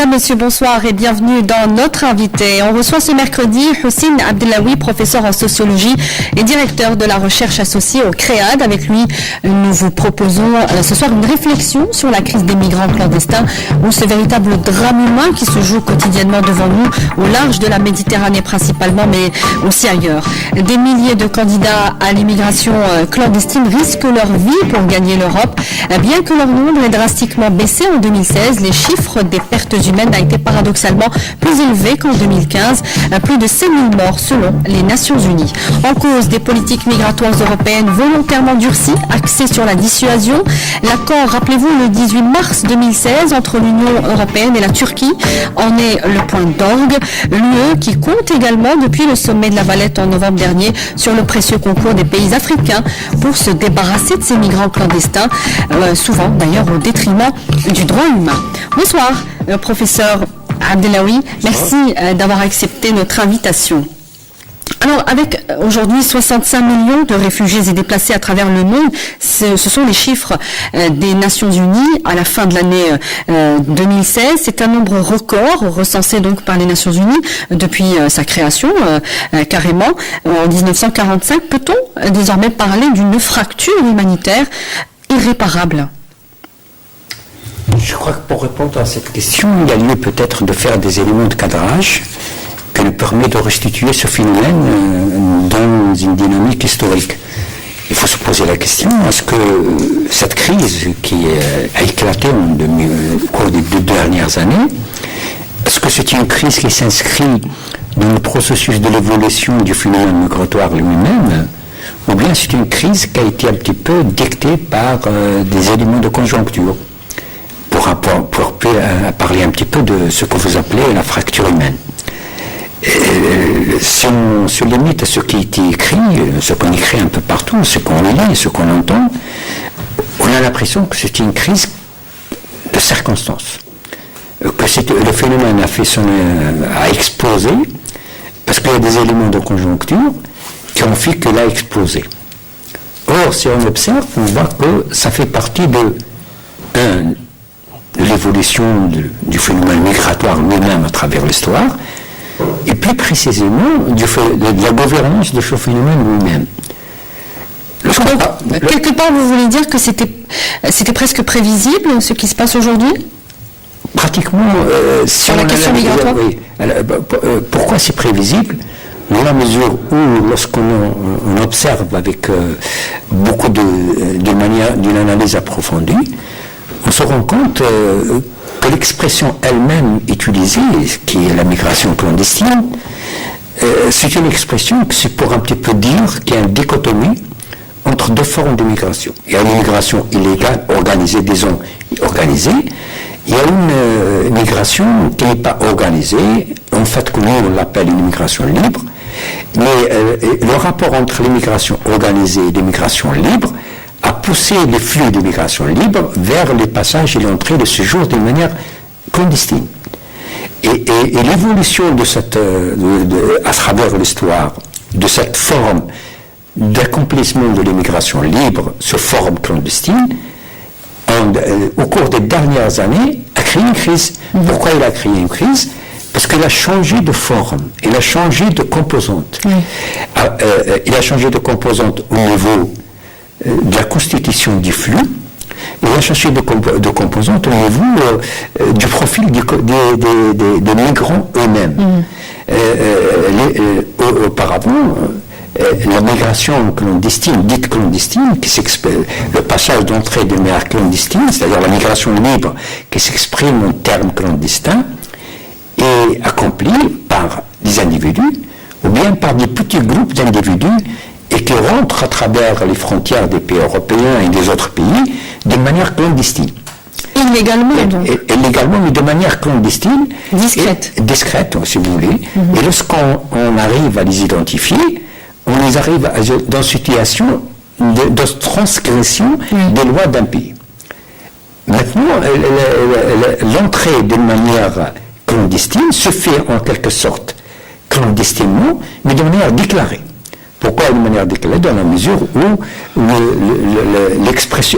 Madame, Monsieur, bonsoir et bienvenue dans notre invité. On reçoit ce mercredi Houssine Abdellaoui, professeur en sociologie et directeur de la recherche associée au CREAD. Avec lui, nous vous proposons ce soir une réflexion sur la crise des migrants clandestins ou ce véritable drame humain qui se joue quotidiennement devant nous au large de la Méditerranée principalement, mais aussi ailleurs. Des milliers de candidats à l'immigration clandestine risquent leur vie pour gagner l'Europe. Bien que leur nombre ait drastiquement baissé en 2016, les chiffres des pertes humaines a été paradoxalement plus élevé qu'en 2015, plus de 7 000 morts selon les Nations Unies. En cause des politiques migratoires européennes volontairement durcies, axées sur la dissuasion, l'accord, rappelez-vous, le 18 mars 2016 entre l'Union européenne et la Turquie en est le point d'orgue. L'UE qui compte également depuis le sommet de la Valette en novembre dernier sur le précieux concours des pays africains pour se débarrasser de ces migrants clandestins, souvent d'ailleurs au détriment du droit humain. Bonsoir, professeur Abdellaoui. Merci d'avoir accepté notre invitation. Alors, avec aujourd'hui 65 millions de réfugiés et déplacés à travers le monde, ce sont les chiffres des Nations Unies à la fin de l'année 2016. C'est un nombre record recensé donc par les Nations Unies depuis sa création, carrément, en 1945. Peut-on désormais parler d'une fracture humanitaire irréparable ? Je crois que pour répondre à cette question, il y a lieu peut-être de faire des éléments de cadrage qui nous permet de restituer ce phénomène dans une dynamique historique. Il faut se poser la question, est-ce que cette crise qui a éclaté au cours des 2 dernières années, est-ce que c'est une crise qui s'inscrit dans le processus de l'évolution du phénomène migratoire lui-même, ou bien c'est une crise qui a été un petit peu dictée par des éléments de conjoncture, pour parler un petit peu de ce que vous appelez la fracture humaine. Si on se limite à ce qui a été écrit, ce qu'on écrit un peu partout, ce qu'on lit, ce qu'on entend, on a l'impression que c'est une crise de circonstances, que le phénomène a explosé, parce qu'il y a des éléments de conjoncture qui ont fait qu'il a explosé. Or, si on observe, on voit que ça fait partie de l'évolution du phénomène migratoire lui-même à travers l'histoire, et plus précisément de la gouvernance de ce phénomène lui-même. Quelque part, vous voulez dire que c'était presque prévisible ce qui se passe aujourd'hui ? Pratiquement, sur la question migratoire. Oui. Pourquoi c'est prévisible ? Dans la mesure où, lorsqu'on observe avec beaucoup d'une analyse approfondie, on se rend compte que l'expression elle-même utilisée, qui est la migration clandestine, c'est une expression que c'est pour un petit peu dire qu'il y a une dichotomie entre 2 formes de migration. Il y a l'immigration illégale, organisée, disons, organisée. Il y a une migration qui n'est pas organisée, en fait, que nous on l'appelle une immigration libre, mais le rapport entre l'immigration organisée et l'immigration libre a poussé les flux d'immigration libre vers les passages et l'entrée de séjour d'une manière clandestine. Et l'évolution à travers l'histoire de cette forme d'accomplissement de l'immigration libre sous forme clandestine, au cours des dernières années, a créé une crise. Pourquoi il a créé une crise ? Parce qu'il a changé de forme, il a changé de composante. Il a changé de composante au niveau de la constitution du flux, il a changé de composante au niveau du profil des migrants eux-mêmes. Auparavant, la migration clandestine, dite clandestine, le passage d'entrée de manière clandestine, c'est-à-dire la migration libre qui s'exprime en termes clandestins, est accomplie par des individus ou bien par des petits groupes d'individus et qui rentrent à travers les frontières des pays européens et des autres pays de manière clandestine. Illégalement, donc. Illégalement, mais de manière clandestine. Discrète. Discrète, si vous voulez. Et lorsqu'on arrive à les identifier, on les arrive dans une situation de transgression des lois d'un pays. Maintenant, l'entrée d'une manière clandestine se fait en quelque sorte clandestinement, mais de manière déclarée. Pourquoi de manière déclarée ? Dans la mesure où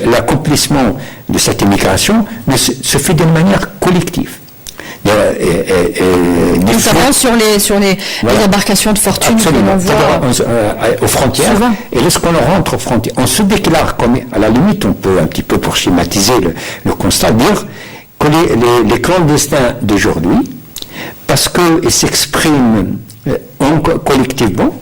l'accomplissement de cette immigration se fait d'une manière collective. Notamment sur les embarcations de fortune que l'on voit aux frontières. Souvent. Et lorsqu'on rentre aux frontières, on se déclare comme, à la limite, on peut un petit peu pour schématiser le constat, dire que les clandestins d'aujourd'hui, parce qu'ils s'expriment collectivement,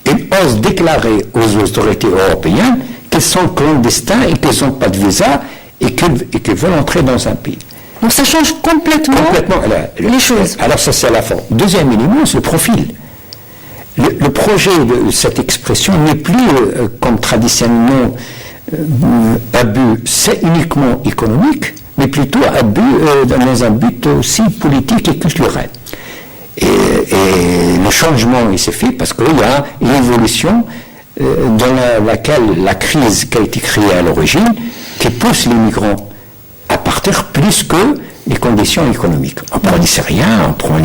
ils osent déclarer aux autorités européennes qu'ils sont clandestins et qu'ils n'ont pas de visa et qu'ils veulent entrer dans un pays. Donc ça change complètement les choses. Alors ça c'est à la fin. Deuxième élément, c'est le profil. Le projet de cette expression n'est plus comme traditionnellement un but, c'est uniquement économique, mais plutôt un but dans un but aussi politique et culturel. Et le changement il s'est fait parce qu'il y a une évolution dans laquelle la crise qui a été créée à l'origine, qui pousse les migrants à partir plus que les conditions économiques. On prend les Syriens, on prend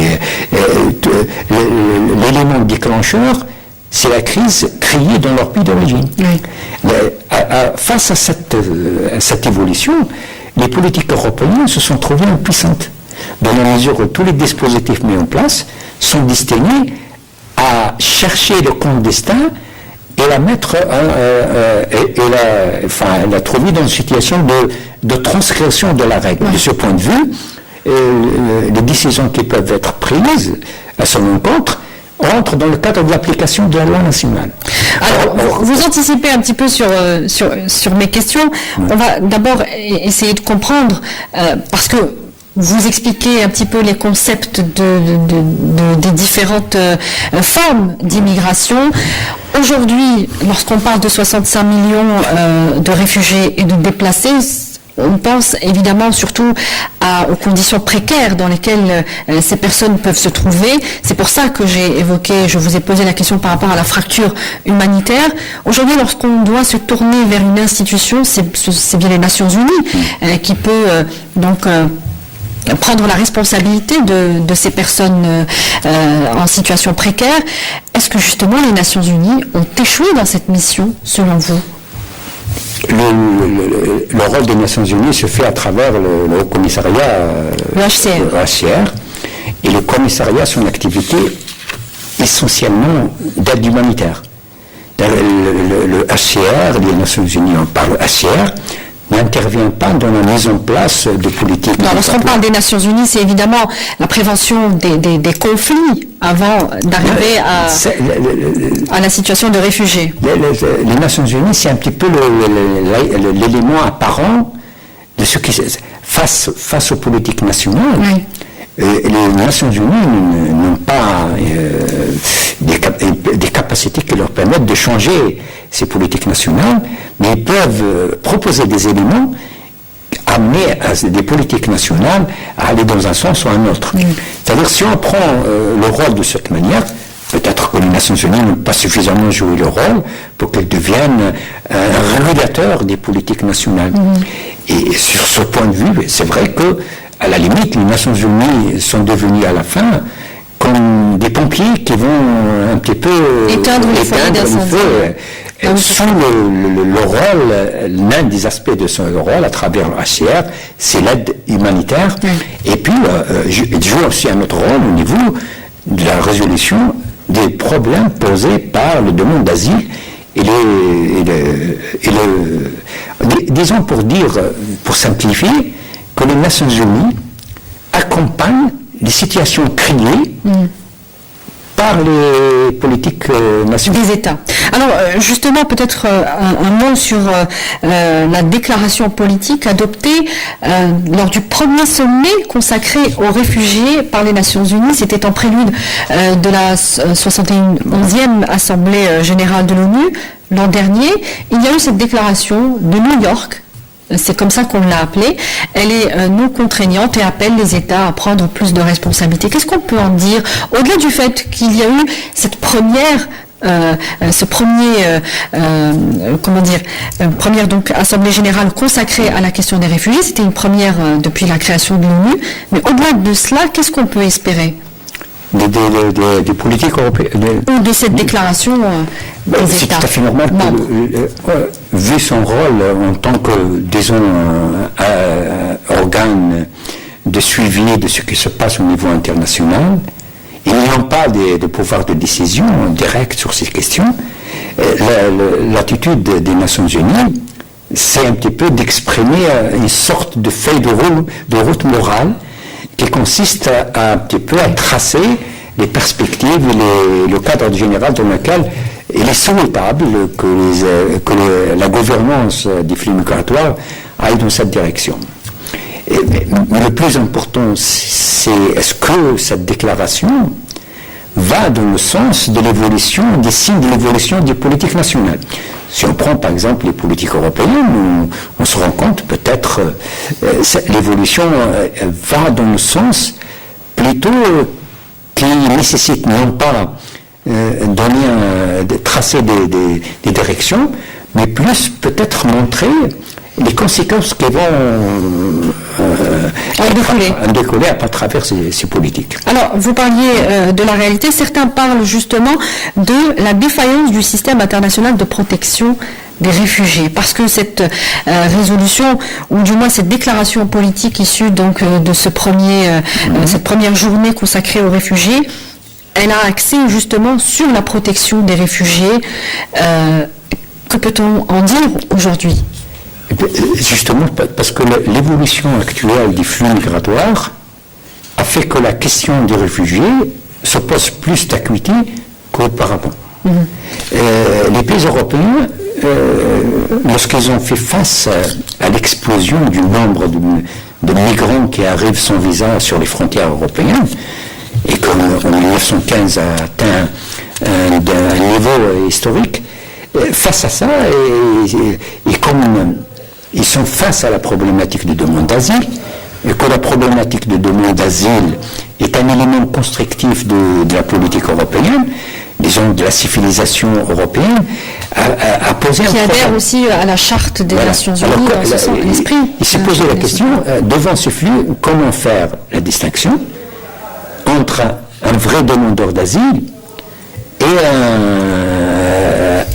l'élément déclencheur, c'est la crise créée dans leur pays d'origine. Oui. Face à cette évolution, les politiques européennes se sont trouvées impuissantes, dans la mesure où tous les dispositifs mis en place sont destinés à chercher le clandestin et la mettre, la trouver dans une situation de transgression de la règle. Oui. De ce point de vue, les décisions qui peuvent être prises à son encontre rentrent dans le cadre de l'application de la loi nationale. Alors, vous anticipez un petit peu sur mes questions. Oui. On va d'abord essayer de comprendre, parce que vous expliquez un petit peu les concepts des différentes formes d'immigration. Aujourd'hui, lorsqu'on parle de 65 millions de réfugiés et de déplacés, on pense évidemment surtout aux conditions précaires dans lesquelles ces personnes peuvent se trouver. C'est pour ça que je vous ai posé la question par rapport à la fracture humanitaire. Aujourd'hui, lorsqu'on doit se tourner vers une institution, c'est bien les Nations Unies qui peut prendre la responsabilité de ces personnes en situation précaire. Est-ce que justement les Nations Unies ont échoué dans cette mission, selon vous ? Le rôle des Nations Unies se fait à travers le Haut Commissariat, le HCR. Et le commissariat, son activité essentiellement d'aide humanitaire. Le HCR, les Nations Unies en parlent HCR, n'intervient pas dans la mise en place de politiques. Non, lorsqu'on parle des Nations Unies, c'est évidemment la prévention des conflits avant d'arriver à la situation de réfugiés. Les Nations Unies, c'est un petit peu l'élément apparent de ce qui face aux politiques nationales. Oui. Les Nations Unies n'ont pas des capacités qui leur permettent de changer ces politiques nationales, mais ils peuvent proposer des éléments, amener des politiques nationales à aller dans un sens ou un autre. Mm. C'est-à-dire, si on prend le rôle de cette manière, peut-être que les Nations Unies n'ont pas suffisamment joué le rôle pour qu'elles deviennent un régulateur des politiques nationales. Mm. Et sur ce point de vue, c'est vrai que à la limite, les Nations Unies sont devenues à la fin comme des pompiers qui vont un petit peu éteindre le feu. Sous le rôle, l'un des aspects de son rôle à travers le HCR, c'est l'aide humanitaire. Et puis, il joue aussi un autre rôle au niveau de la résolution des problèmes posés par le demande d'asile disons pour simplifier, que les Nations Unies accompagnent les situations créées par les politiques nationales. Des États. Alors, justement, peut-être un mot sur la déclaration politique adoptée lors du premier sommet consacré aux réfugiés par les Nations Unies. C'était en prélude de la 71e Assemblée générale de l'ONU l'an dernier. Il y a eu cette déclaration de New York. C'est comme ça qu'on l'a appelée. Elle est non contraignante et appelle les États à prendre plus de responsabilités. Qu'est-ce qu'on peut en dire au-delà du fait qu'il y a eu cette première première donc assemblée générale consacrée à la question des réfugiés? C'était une première depuis la création de l'ONU. Mais au-delà de cela, qu'est-ce qu'on peut espérer des politiques européennes ou de cette déclaration des États? C'est tout à fait normal que, vu son rôle en tant que, disons, organe de suivi de ce qui se passe au niveau international. Ils n'ont pas de pouvoir de décision direct sur ces questions. L'attitude des Nations Unies, c'est un petit peu d'exprimer une sorte de feuille de route morale qui consiste à un petit peu à tracer les perspectives, le cadre général dans lequel il est souhaitable que la gouvernance des flux migratoires aille dans cette direction. Mais le plus important, c'est est-ce que cette déclaration va dans le sens de l'évolution, des signes de l'évolution des politiques nationales. Si on prend par exemple les politiques européennes, on se rend compte peut-être l'évolution va dans le sens plutôt qui nécessite non pas tracer des directions, mais plus peut-être montrer les conséquences qui vont en découler à travers ces politiques. Alors, vous parliez de la réalité. Certains parlent justement de la défaillance du système international de protection des réfugiés, parce que cette résolution, ou du moins cette déclaration politique issue donc de cette première journée consacrée aux réfugiés, elle a axé justement sur la protection des réfugiés. Que peut-on en dire aujourd'hui ? Justement, parce que l'évolution actuelle des flux migratoires a fait que la question des réfugiés se pose plus d'acuité qu'auparavant. Les pays européens, lorsqu'ils ont fait face à l'explosion du nombre de migrants qui arrivent sans visa sur les frontières européennes, et qu'en 1915 a atteint un niveau historique, face à ça, et comme ils sont face à la problématique de demande d'asile, et que la problématique de demande d'asile est un élément constructif de la politique européenne, disons de la civilisation européenne, a posé un problème. Qui adhère aussi à la charte des Nations Unies, dans ce sens, l'esprit. Il s'est posé la question, devant ce flux, comment faire la distinction entre un vrai demandeur d'asile et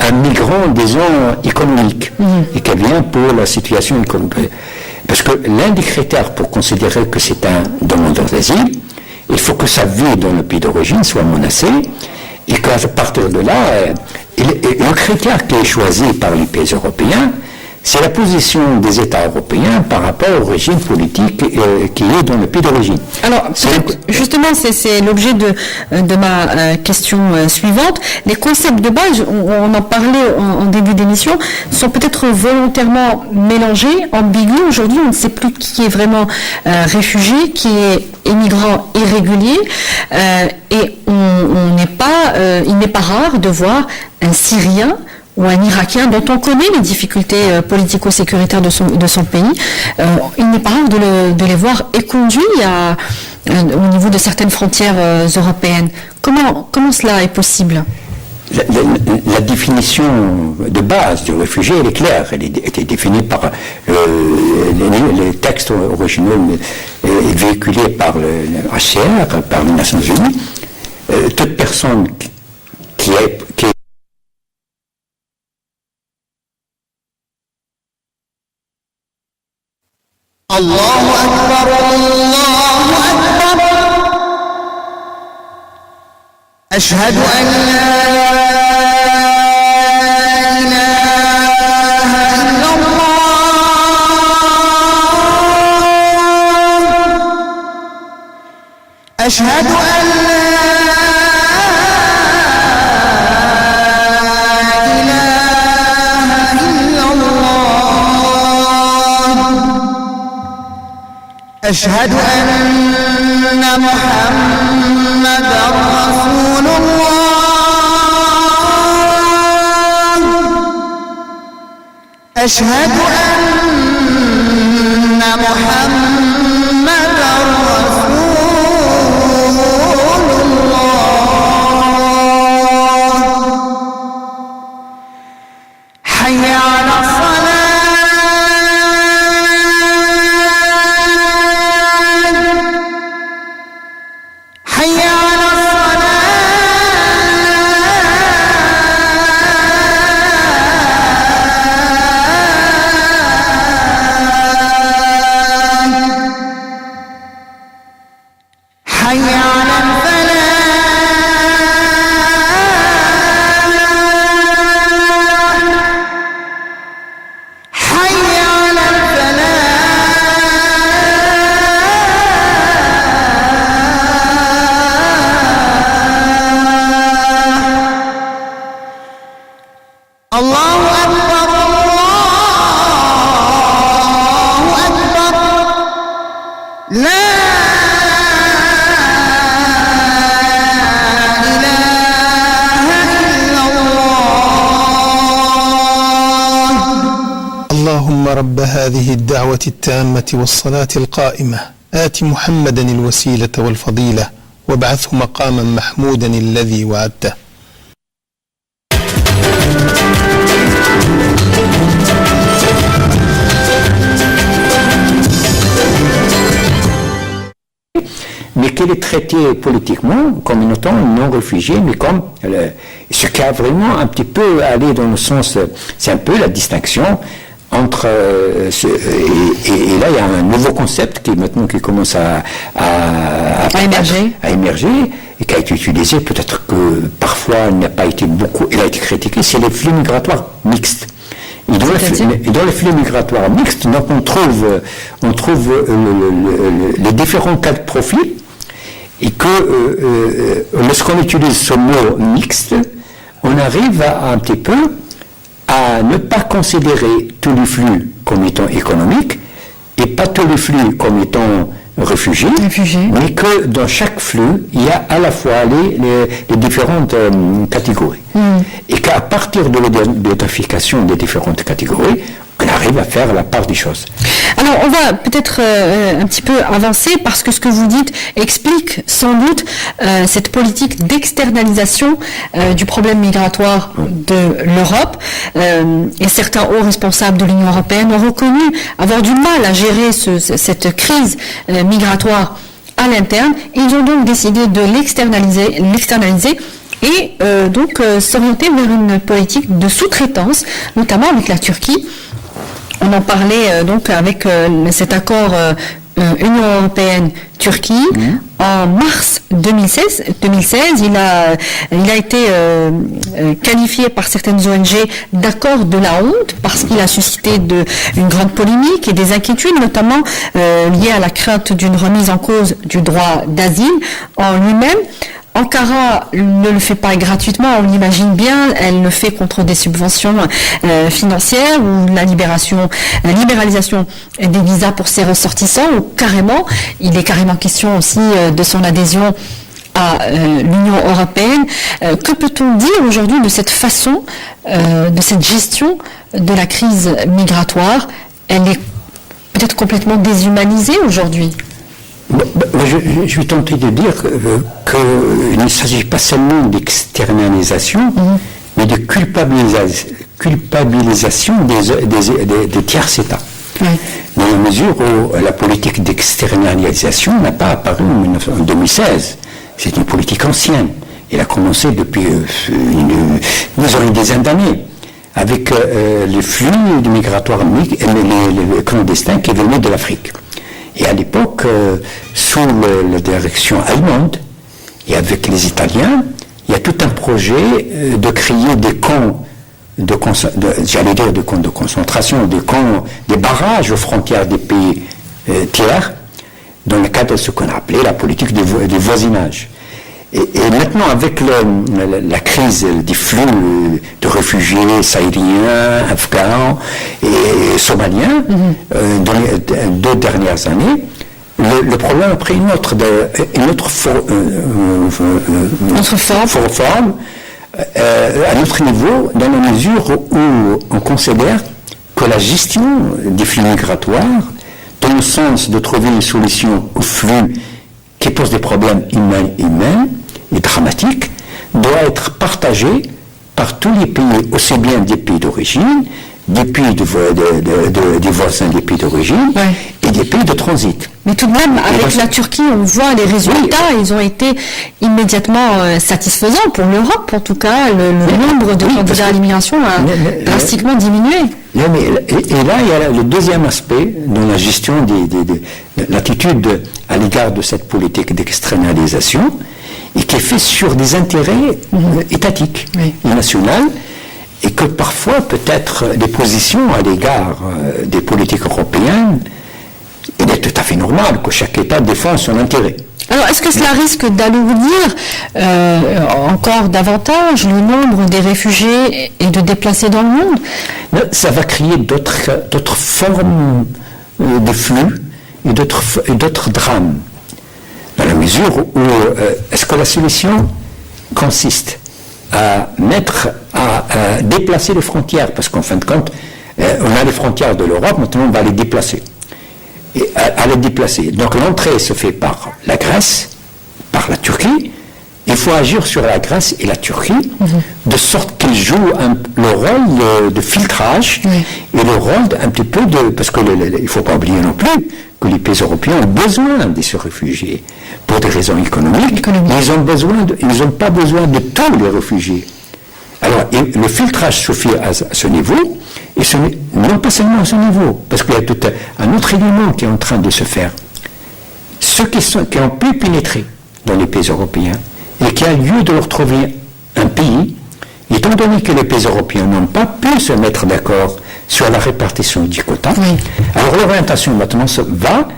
un migrant, disons, économique, et qui vient pour la situation économique. Parce que l'un des critères pour considérer que c'est un demandeur d'asile, il faut que sa vie dans le pays d'origine soit menacée, et qu'à partir de là, le critère qui est choisi par les pays européens, c'est la position des États européens par rapport au régime politique qui est dans le pays d'origine. Alors, justement, c'est l'objet de ma question suivante. Les concepts de base, on en parlait en début d'émission, sont peut-être volontairement mélangés, ambigus. Aujourd'hui, on ne sait plus qui est vraiment réfugié, qui est immigrant irrégulier, et il n'est pas rare de voir un Syrien ou un Irakien dont on connaît les difficultés politico-sécuritaires de son pays, il n'est pas rare de les voir éconduits au niveau de certaines frontières européennes. Comment cela est possible ? La définition de base du réfugié, elle est claire. Elle était définie par les textes originaux véhiculés par le HCR, par les Nations Unies. Toute personne qui est الله أكبر الله أكبر أشهد أن لا إله إلا الله أشهد أن أشهد أن محمدًا رسول الله أشهد أن محمدًا رسول الله حي على الصلاة هذه الدعوة التامة والصلاة القائمة آت محمدا الوسيلة والفضيلة وابعثه مقاما محمودا الذي وعدته. Mais qu'elle est traitée politiquement comme étant non réfugiée, mais comme ce qui a vraiment un petit peu allé dans le sens, c'est un peu la distinction entre et là il y a un nouveau concept qui commence à émerger et qui a été utilisé, peut-être que parfois il n'a pas été beaucoup, il a été critiqué, c'est les flux migratoires mixtes. Et dans les flux migratoires mixtes, donc on trouve les différents cas de profil, et que lorsqu'on utilise ce mot mixte, on arrive un petit peu à ne pas considérer tous les flux comme étant économiques et pas tous les flux comme étant réfugiés, mais que dans chaque flux, il y a à la fois les différentes catégories. Et qu'à partir de l'identification des différentes catégories, on arrive à faire la part des choses. Alors, on va peut-être un petit peu avancer parce que ce que vous dites explique sans doute cette politique d'externalisation du problème migratoire de l'Europe. Et certains hauts responsables de l'Union européenne ont reconnu avoir du mal à gérer cette crise migratoire à l'interne. Ils ont donc décidé de l'externaliser et donc s'orienter vers une politique de sous-traitance, notamment avec la Turquie. On en parlait donc avec cet accord Union européenne-Turquie. En mars 2016, il a été qualifié par certaines ONG d'accord de la honte parce qu'il a suscité une grande polémique et des inquiétudes, notamment liées à la crainte d'une remise en cause du droit d'asile en lui-même. Ankara ne le fait pas gratuitement, on l'imagine bien, elle le fait contre des subventions financières ou la libéralisation des visas pour ses ressortissants, ou carrément, il est carrément question aussi de son adhésion à l'Union européenne. Que peut-on dire aujourd'hui de cette façon, de cette gestion de la crise migratoire? Elle est peut-être complètement déshumanisée aujourd'hui. Je vais tenter de dire qu'il ne s'agit pas seulement d'externalisation, mais de culpabilisation des tiers États. Dans la mesure où la politique d'externalisation n'a pas apparu en 2016. C'est une politique ancienne. Elle a commencé depuis une dizaine d'années, avec les flux migratoires les clandestins qui venaient de l'Afrique. Et à l'époque, sous la direction allemande et avec les Italiens, il y a tout un projet de créer des camps des camps de concentration, des barrages aux frontières des pays tiers, dans le cadre de ce qu'on a appelé la politique du voisinage. Et maintenant, avec la crise des flux de réfugiés sahéliens, afghans et somaliens, dans les 2 dernières années, le problème a pris une autre forme, à notre niveau, dans la mesure où on considère que la gestion des flux migratoires, dans le sens de trouver une solution aux flux qui posent des problèmes humains et dramatiques, doit être partagée par tous les pays, aussi bien des pays d'origine, des pays des voisins des pays d'origine et des pays de transit. Mais tout de même, avec la Turquie, on voit les résultats, ils ont été immédiatement satisfaisants pour l'Europe, en tout cas, le nombre de candidats à l'immigration a drastiquement diminué. Et là, il y a le deuxième aspect dans la gestion de l'attitude à l'égard de cette politique d'externalisation, et qui est fait sur des intérêts étatiques et nationaux, et que parfois, peut-être, les positions à l'égard des politiques européennes, il est tout à fait normal que chaque État défende son intérêt. Alors, est-ce que cela risque d'alourdir encore davantage le nombre des réfugiés et de déplacés dans le monde? Ça va créer d'autres formes de flux et d'autres drames. Dans la mesure où, est-ce que la solution consiste à déplacer les frontières, parce qu'en fin de compte, On a les frontières de l'Europe, maintenant on va les déplacer. Et à les déplacer. Donc l'entrée se fait par la Grèce, par la Turquie. Il faut agir sur la Grèce et la Turquie, de sorte qu'ils jouent le rôle de filtrage et le rôle un petit peu de... Parce qu'il ne faut pas oublier non plus que les pays européens ont besoin de ces réfugiés pour des raisons économiques. Ils n'ont pas besoin de tous les réfugiés. Alors, le filtrage se fait à ce niveau, et non pas seulement à ce niveau, parce qu'il y a tout un autre élément qui est en train de se faire. Ceux qui ont pu pénétrer dans les pays européens, et qui a lieu de leur trouver un pays, étant donné que les pays européens n'ont pas pu se mettre d'accord sur la répartition du quota, alors l'orientation maintenant va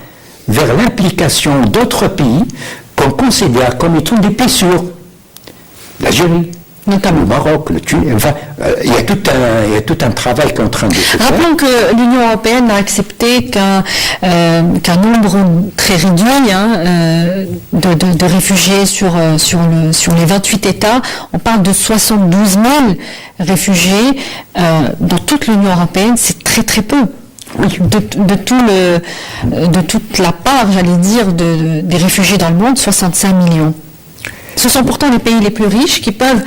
vers l'implication d'autres pays qu'on considère comme étant des pays sûrs. L'Algérie, notamment le Maroc, le Tunis, il y a tout un travail qui est en train de se faire. Rappelons que l'Union européenne n'a accepté qu'un nombre très réduit de réfugiés sur les 28 États. On parle de 72 000 réfugiés dans toute l'Union européenne, c'est très très peu. De toute la part, j'allais dire, des réfugiés dans le monde, 65 millions. Ce sont pourtant les pays les plus riches qui peuvent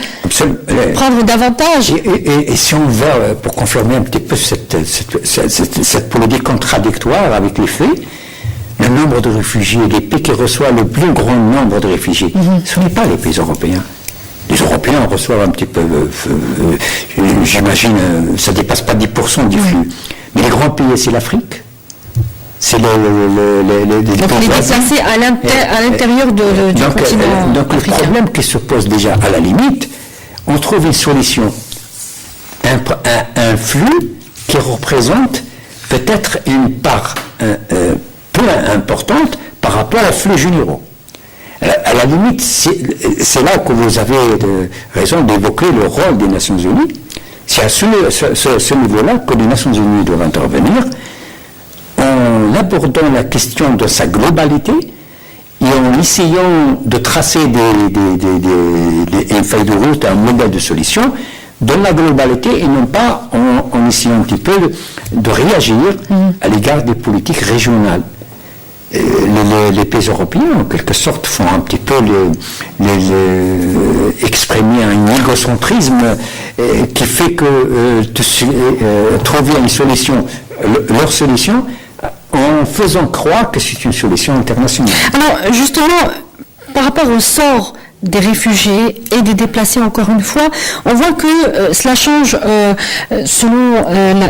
prendre davantage. Et si on va, pour confirmer un petit peu cette politique contradictoire avec les faits, le nombre de réfugiés, les pays qui reçoivent le plus grand nombre de réfugiés, ce n'est pas les pays européens. Les Européens reçoivent un petit peu, j'imagine, ça ne dépasse pas 10% du flux. Mais les grands pays, c'est l'Afrique. C'est donc les déplacer à l'intérieur du continent donc africain. Le problème qui se pose déjà à la limite, on trouve une solution, un flux qui représente peut-être une part peu importante par rapport aux flux généraux. À la limite, c'est là que vous avez raison d'évoquer le rôle des Nations Unies. C'est à ce niveau-là que les Nations Unies doivent intervenir, en abordant la question de sa globalité et en essayant de tracer une feuille de route, un modèle de solution dans la globalité et non pas en essayant un petit peu de réagir à l'égard des politiques régionales. Les pays européens, en quelque sorte, font un petit peu exprimer un égocentrisme qui fait que trouver une solution, leur solution, en faisant croire que c'est une solution internationale. Alors, justement, par rapport au sort des réfugiés et des déplacés, encore une fois, on voit que cela change selon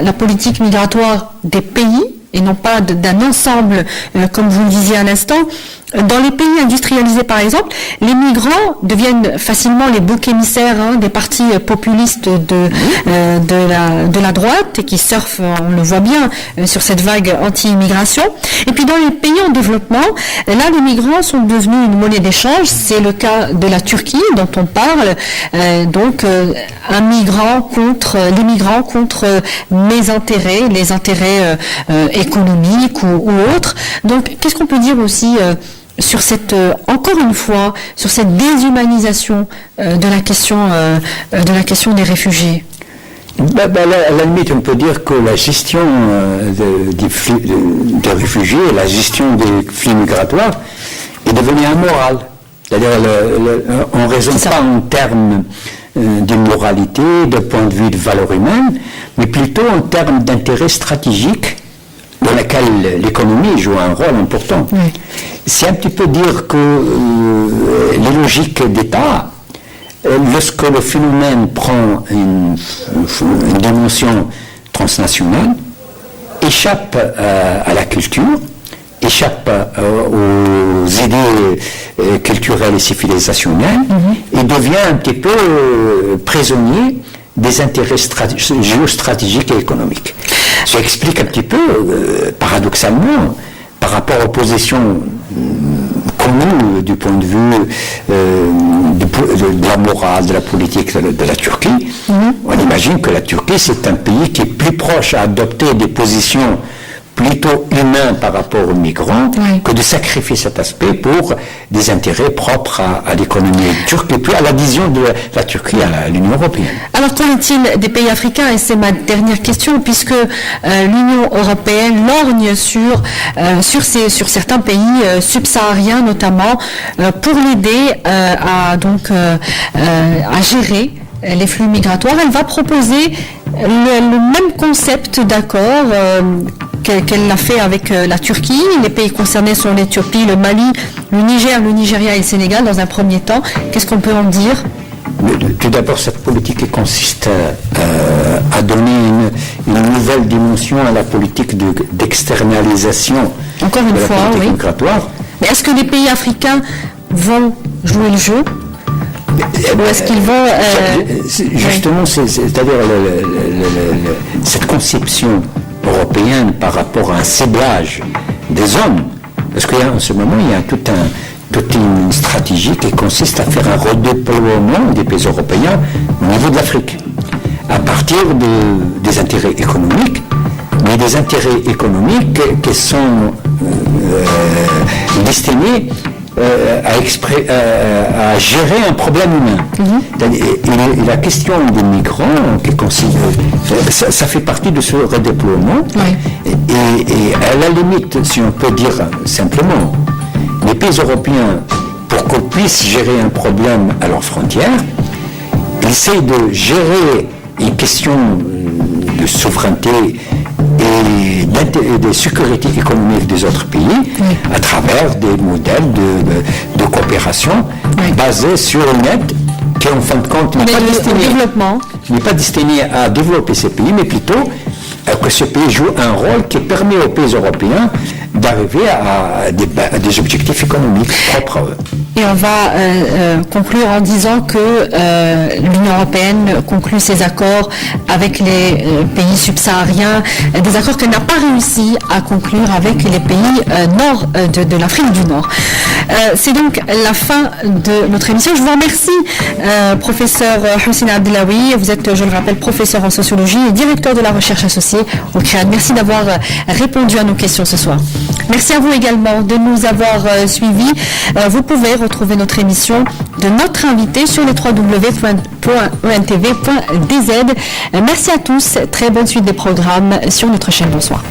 la politique migratoire des pays, et non pas d'un ensemble, comme vous le disiez à l'instant. Dans les pays industrialisés, par exemple, les migrants deviennent facilement les boucs émissaires des partis populistes de la droite et qui surfent, on le voit bien, sur cette vague anti-immigration. Et puis dans les pays en développement, là, les migrants sont devenus une monnaie d'échange. C'est le cas de la Turquie dont on parle. Donc, les migrants contre mes intérêts, les intérêts économiques ou autres. Donc, qu'est-ce qu'on peut dire aussi sur encore une fois, sur cette déshumanisation de la question des réfugiés? À la limite, on peut dire que la gestion des réfugiés, la gestion des flux migratoires est devenue immorale. C'est-à-dire, on ne raisonne pas en termes de moralité, de point de vue de valeur humaine, mais plutôt en termes d'intérêt stratégique dans lequel l'économie joue un rôle important. Oui. C'est un petit peu dire que les logiques d'État, lorsque le phénomène prend une dimension transnationale, échappe à la culture, échappe aux idées culturelles et civilisationnelles, et devient un petit peu prisonnier des intérêts géostratégiques et économiques. Ça explique un petit peu, paradoxalement, par rapport aux positions connues du point de vue de la morale, de la politique de la Turquie. On imagine que la Turquie, c'est un pays qui est plus proche à adopter des positions plutôt plutôt humain par rapport aux migrants que de sacrifier cet aspect pour des intérêts propres à l'économie turque et puis à l'adhésion de la Turquie à l'Union européenne. Alors, qu'en est-il des pays africains? Et c'est ma dernière question, puisque l'Union européenne lorgne sur certains pays subsahariens, notamment, pour l'aider à gérer les flux migratoires. Elle va proposer le même concept d'accord qu'elle l'a fait avec la Turquie. Les pays concernés sont l'Éthiopie, le Mali, le Niger, le Nigeria et le Sénégal dans un premier temps. Qu'est-ce qu'on peut en dire? Tout d'abord, cette politique qui consiste à donner une nouvelle dimension à la politique d'externalisation Encore une de la fois, politique oui. migratoire. Mais est-ce que les pays africains vont jouer le jeu? Ou est-ce qu'ils vont... Justement, c'est-à-dire cette conception européenne par rapport à un ciblage des hommes, parce qu'en ce moment, il y a toute une stratégie qui consiste à faire un redéploiement des pays européens au niveau de l'Afrique, à partir des intérêts économiques, mais des intérêts économiques qui sont destinés à gérer un problème humain. Et la question des migrants, ça fait partie de ce redéploiement. Et à la limite, si on peut dire simplement, les pays européens, pour qu'on puisse gérer un problème à leurs frontières, essayent de gérer une question de souveraineté et de sécurité économique des autres pays à travers des modèles de coopération basés sur le net qui en fin de compte n'est pas destiné à développer ces pays, mais plutôt que ce pays joue un rôle qui permet aux pays européens d'arriver à des objectifs économiques propres à eux. Et on va conclure en disant que l'Union européenne conclut ses accords avec les pays subsahariens, des accords qu'elle n'a pas réussi à conclure avec les pays nord de l'Afrique du Nord. C'est donc la fin de notre émission. Je vous remercie, professeur Hossein Abdellaoui. Vous êtes, je le rappelle, professeur en sociologie et directeur de la recherche associée au CREAD. Merci d'avoir répondu à nos questions ce soir. Merci à vous également de nous avoir suivis. Vous pouvez retrouver notre émission de notre invité sur les www.ontv.dz. Merci à tous. Très bonne suite des programmes sur notre chaîne. Bonsoir.